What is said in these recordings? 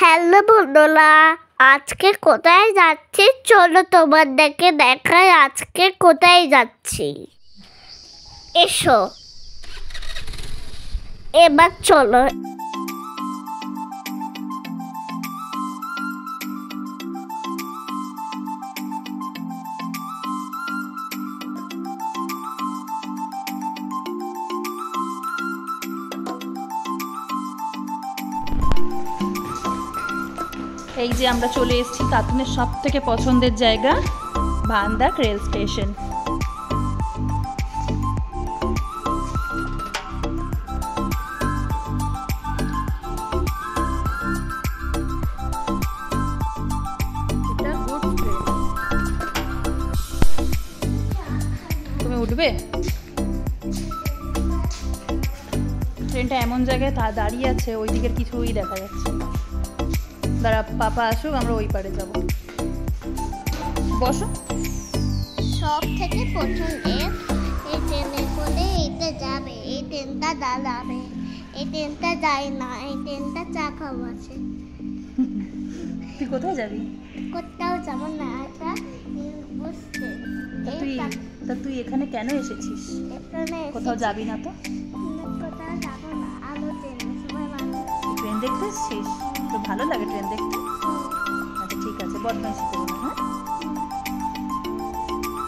Hello বন্ধুরা, আজকে কোথায় যাচ্ছি চলো তোমাদেরকে দেখাই আজকে কোথায় যাচ্ছি। এসো এবার চলো। এই যে আমরা চলে এসেছি কাতুনের সব থেকে পছন্দের জায়গা ভান্দাক রেল স্টেশন। তুমি উঠবে? ট্রেনটা এমন জায়গায় দাঁড়িয়ে আছে, ওই দিকের কিছুই দেখা যাচ্ছে। দাঁড়া, পাপা আসুক, আমরা ওই পারে যাব। বসো। সব থেকে পছন্দের এই ট্রেনে করে এইটা যাবে, এই ট্রেনটা দাঁড়াবে, এই ট্রেনটা যায় না, এই ট্রেনটা চা খাওয়া আছে। তুই কোথায় যাবি? কোথাও যাব না, এটা বুঝতে। তুই এখানে কেন এসেছিস? কোথাও যাবি না তো? কোথাও যাব না, আলো ট্রেনে সবাই মানুষ। ট্রেন দেখতে এসেছিস? তো ভালো লাগে ট্রেন দেখতে? আচ্ছা ঠিক আছে, বদমাইশি করো না। হ্যাঁ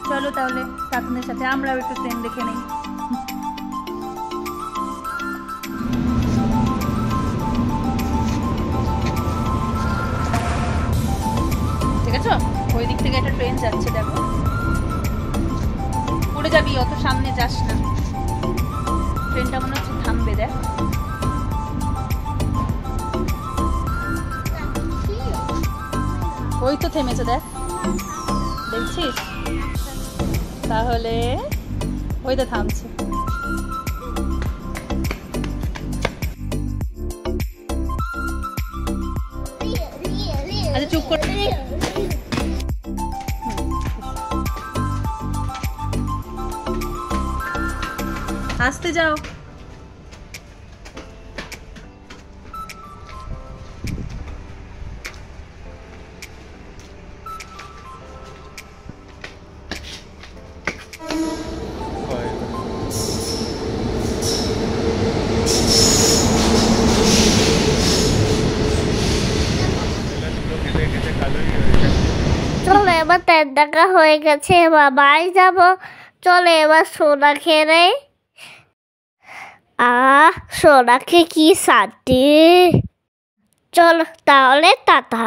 চলো তাহলে কাকুনের সাথে আমরাও একটু ট্রেন দেখে নেই। ঠিক আছে, ওই দিক থেকে একটা ট্রেন যাচ্ছে, দেখো। পড়ে যাবি, অত সামনে যাস না। ট্রেনটা মনে হচ্ছে থামবে, দেখ। ওই তো থেমেছে, দেখ, দেখছিস? তাহলে ওই তো থামছে। আচ্ছা চুপ করে আসতে যাও। চলো এবার ট্রেন দেখা হয়ে গেছে, এবার বাড়ি যাবো। চলো এবার সোনা খেয়ে নেই। সোনাকে কি শান্তি। চলো তাহলে টাটা।